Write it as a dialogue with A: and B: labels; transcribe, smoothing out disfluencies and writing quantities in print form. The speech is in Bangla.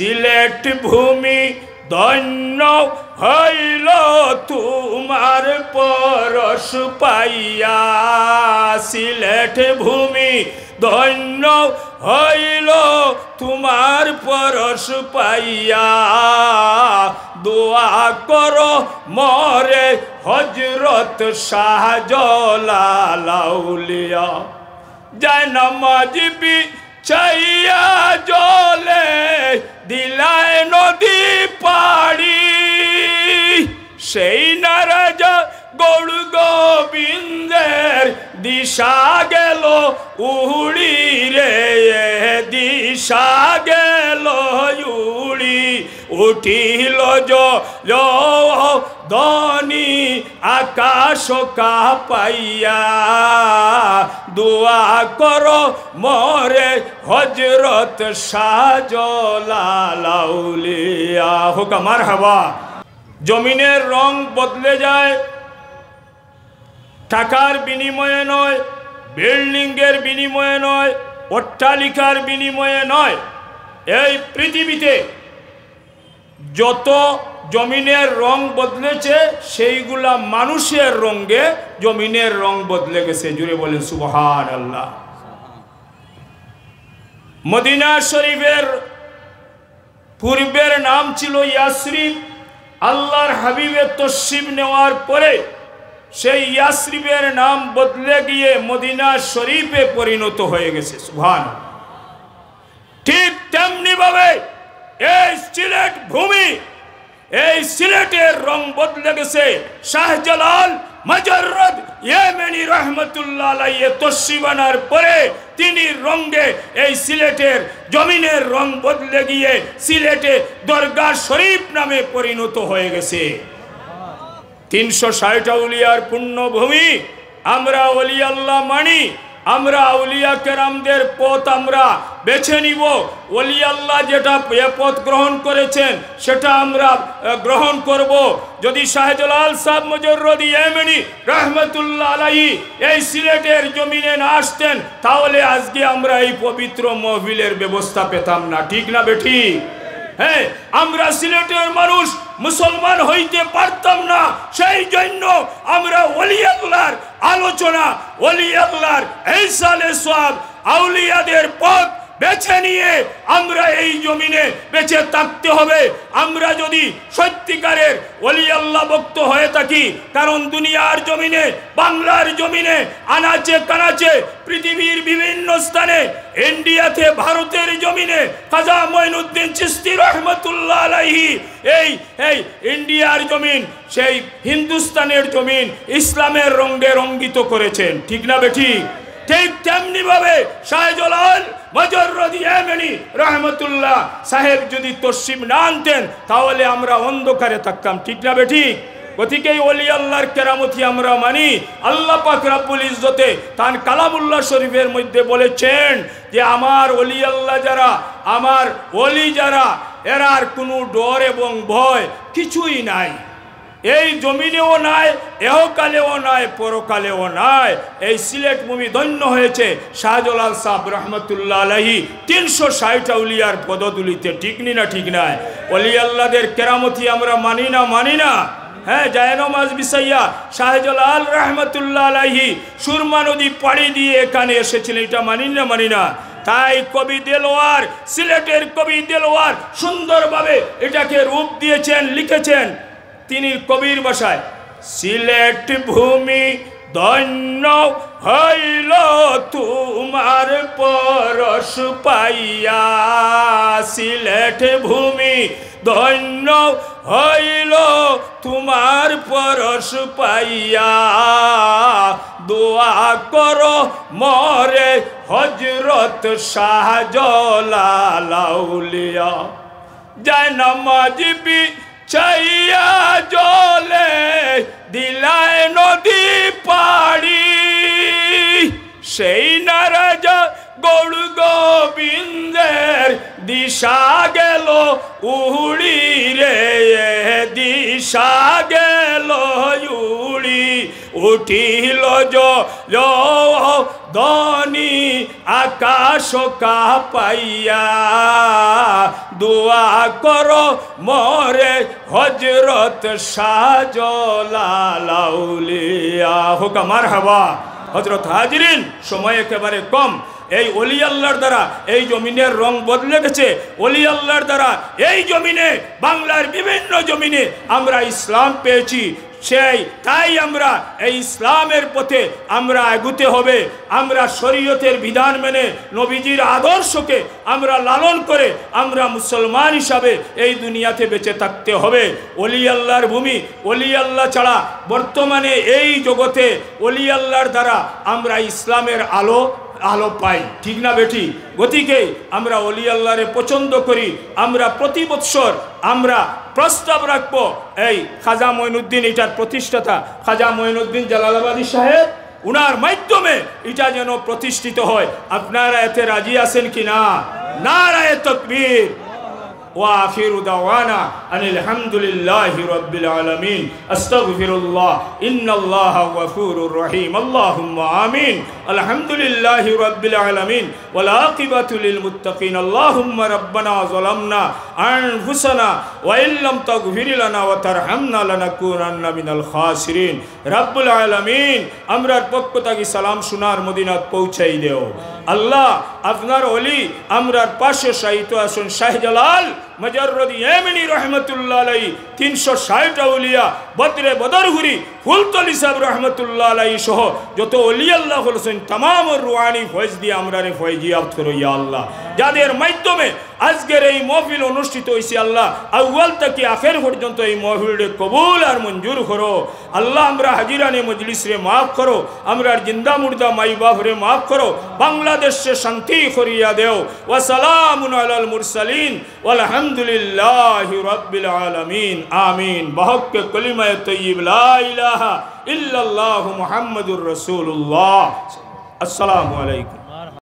A: সিলেট ভূমি ধন্য হইল তোমার পরশ পাইয়া, সিলেট ভূমি ধন্য হইল তোমার পরশ পাইয়া। দোয়া করো মরে হযরত শাহজালাল আউলিয়া, যায় নামাজ বিছাইয়া জলে দিলায় নদী পাড়ি, সেই নারাজা গৌর গোবিন্দের দিশা গেল উড়ি রে, দিশা গেল উড়ি। উঠিল ধনি আকাশ কাঁপাইয়া, দোয়া করো মরে হযরত শাহজালাল আউলিয়া। হোক মারহাবা। জমিনের রং বদলে যায়, টাকার বিনিময়ে নয়, বিল্ডিংয়ের বিনিময়ে নয়, অট্টালিকার বিনিময়ে নয়। এই পৃথিবীতে যত জমিনের রং বদলেছে সেইগুলা মানুষের রঙে জমিনের রং বদলে গেছে। জুড়ে বলেন সুবহানাল্লাহ। মদিনা শরীফের পূর্বের নাম ছিল ইয়াসরিব। আল্লাহর হাবিবের তশরিফ নেওয়ার পরে সেই ইয়াসরিবের নাম বদলে গিয়ে মদিনা শরীফে পরিণত হয়ে গেছে। সুবহানাল্লাহ। ঠিক তেমনি ভাবে এই সিলেট ভূমি, এই সিলেটের রং বদলে গেছে। শাহজালাল মুজাররদ ইয়েমেনি রহমতুল্লাহ আলাইহি তশরিফ আনার পরে তিনি রঙে এই সিলেটের জমিনের রং বদলে গিয়ে সিলেটে দরগাহ শরীফ নামে পরিণত হয়ে গেছে। 360 আউলিয়ার পুণ্যভূমি। আমরা ওলি আল্লাহ মানি, আমরা আউলিয়া কেরামদের পথ আমরা বেছে নিব। ওলি আল্লাহ যেটা পথ গ্রহণ করেছেন সেটা আমরা গ্রহণ করব। যদি শাহজালাল সাহেব মুজাররদ ইয়েমেনি রহমতুল্লাহ আলাইহি এই সিলেটের জমিনে না আসতেন তাহলে আজকে আমরা এই পবিত্র মাহফিলের ব্যবস্থা পেতাম না। ঠিক না বেঠিক? হ্যাঁ, আমরা সিলেটের মানুষ মুসলমান হইতে পারতাম না। সেই জন্য আমরা ওলি আল্লাহর আলোচনা, ওলি আল্লাহর ইহসানে সওয়াব, আউলিয়াদের পথ বেছে নিয়ে আমরা এই জমিনে বেঁচে থাকতে হবে। আমরা যদি সত্যিকারের ওলি আল্লাহ ভক্ত হয়ে থাকি, কারণ দুনিয়ার জমিনে, বাংলার জমিনে, আনাচে কানাচে, পৃথিবীর বিভিন্ন স্থানে, ইন্ডিয়াতে, ভারতের জমিনে খাজা মঈনুদ্দিন চিশতি রহমতুল্লাহ আলাইহি এই ইন্ডিয়ার জমিন, সেই হিন্দুস্তানের জমিন ইসলামের রঙে রঙ্গিত করেছেন। ঠিক না বেঠিক? ঠিক তেমনি ভাবে শাহজালাল মুজাররদ ইয়েমেনি রহমতুল্লাহ সাহেব যদি তশরিফ না আনতেন তাহলে আমরা অন্ধকারে থাকতাম। ঠিক না বেঠিক? গতিকে ওলি আল্লাহর কেরামতি আমরা মানি। আল্লাহ পাক রব্বুল ইজ্জতে তার কালামুল্লাহ শরীফের মধ্যে বলেছেন যে আমার ওলি আল্লাহ যারা, আমার ওলি যারা, এর আর কোনো ডর এবং ভয় কিছুই নাই। এই জমিনেও নাই, এহকালেও নাই, পরকালেও নাই। এই সিলেট ভূমি ধন্য হয়েছে শাহজালাল সাহেব রহমতুল্লাহ আলাইহি 360 আউলিয়ার পদতুলিতে। ঠিক নি না? ঠিক নাই? ওলি আল্লাহদের কেরামতি আমরা মানি না? মানি না? হ্যাঁ, জায়নামাজ বিছাইয়া শাহজালাল রহমতুল্লাহ আলাইহি সুরমা নদী পাড়ি দিয়ে এখানে এসেছিলেন। এটা মানি না? মানি না? তাই কবি দেলোয়ার, সিলেটের কবি দেলোয়ার সুন্দরভাবে এটাকে রূপ দিয়েছেন, লিখেছেন তিনি কবির ভাষায়। সিলেট ভূমি ধন্য হইল তোমার পরশ পাইয়া, সিলেট ভূমি ধন্য হইল তোমার পরশ পাইয়া। দোয়া করো মরে হযরত শাহজালাল আউলিয়া, যায় নামাজ বিছাইয়া জলে দিলায় নদী পাড়ি, সেই নারাজা গৌর গোবিন্দের দিশা গেল উড়ি রে, দিশা গেল উড়ি। উঠিল ধনি আকাশ কাঁপাইয়া দোয়া করো মোরে হযরত শাহজালাল আউলিয়া হোকা মারহাবা। হযরত হাজিরিন, সময় একেবারে কম। এই ওলি আল্লাহর দ্বারা এই জমিনের রং বদলে গেছে। ওলি আল্লাহর দ্বারা এই জমিনে, বাংলার বিভিন্ন জমিনে আমরা ইসলাম পেয়েছি। তাই আমরা এই ইসলামের পথে আমরা এগুতে হবে। আমরা শরীয়তের বিধান মেনে নবীজির আদর্শকে আমরা লালন করে আমরা মুসলমান হিসাবে এই দুনিয়াতে বেঁচে থাকতে হবে। ওলি আল্লাহর ভূমি, ওলি আল্লাহ ছাড়া বর্তমানে এই জগতে ওলি আল্লাহর দ্বারা আমরা ইসলামের আলো পাই, ঠিক না বেটি? গতিকে আমরা ওলি আল্লাহরে পছন্দ করি। আমরা প্রতি বৎসর আমরা প্রস্তাব রাখবো, এই খাজা মঈনুদ্দিন, এটার প্রতিষ্ঠাতা খাজা মঈনুদ্দিন জালালাবাদী সাহেব, উনার মাধ্যমে এটা যেন প্রতিষ্ঠিত হয়। আপনারা এতে রাজি আছেন কি না? নারায়ে তাকবীর। وآخر دعوانا أن الحمد لله رب العالمين أستغفر الله إن الله غفور رحيم اللهم آمين الحمد لله رب العالمين والعاقبة للمتقين اللهم ربنا ظلمنا أنفسنا وإن لم تغفر لنا وترحمنا لنكونن من الخاسرين رب العالمين আমরার পক্ষ থেকে সালাম সোনার মদিনাত পৌঁছাই দেও। আল্লাহ আপনার ওলি আমরার পাশে শাহিত আসুন শাহজালাল মজরুদি ইয়েমেনি রহমতুল্লাহ আলাইহি 360 আউলিয়া বদরে বদরহুরি ফুলতলি সাহেব রহমতুল্লাহ আলাইহি সহ যত ওলি আল্লাহ হলেন तमाम রুহানি ফয়েজ দিয়ে আমরারে ফয়েজিয়াত করো ইয়া আল্লাহ। যাদের মাধ্যমে আজকের এই মাহফিল অনুষ্ঠিত হয়েছে আল্লাহ, আউয়াল থেকে আখের পর্যন্ত এই মাহফিলকে কবুল আর মঞ্জুর করো আল্লাহ। আমরা হাজিরানে মজলিস রে মাফ করো, আমরার জিন্দা মুর্দা মাই বাপ রে মাফ করো। বাংলাদেশে শান্তি করিয়া দেও। ওয়া সালামুন আলাল মুরসালিন ওয়ালহামদুলিল্লাহি রাব্বিল আলামিন আমিন। বহক কলিমায়ে তয়্যিব লা ইলাহা ইল্লাল্লাহু মুহাম্মাদুর রাসূলুল্লাহ। আসসালামু আলাইকুম।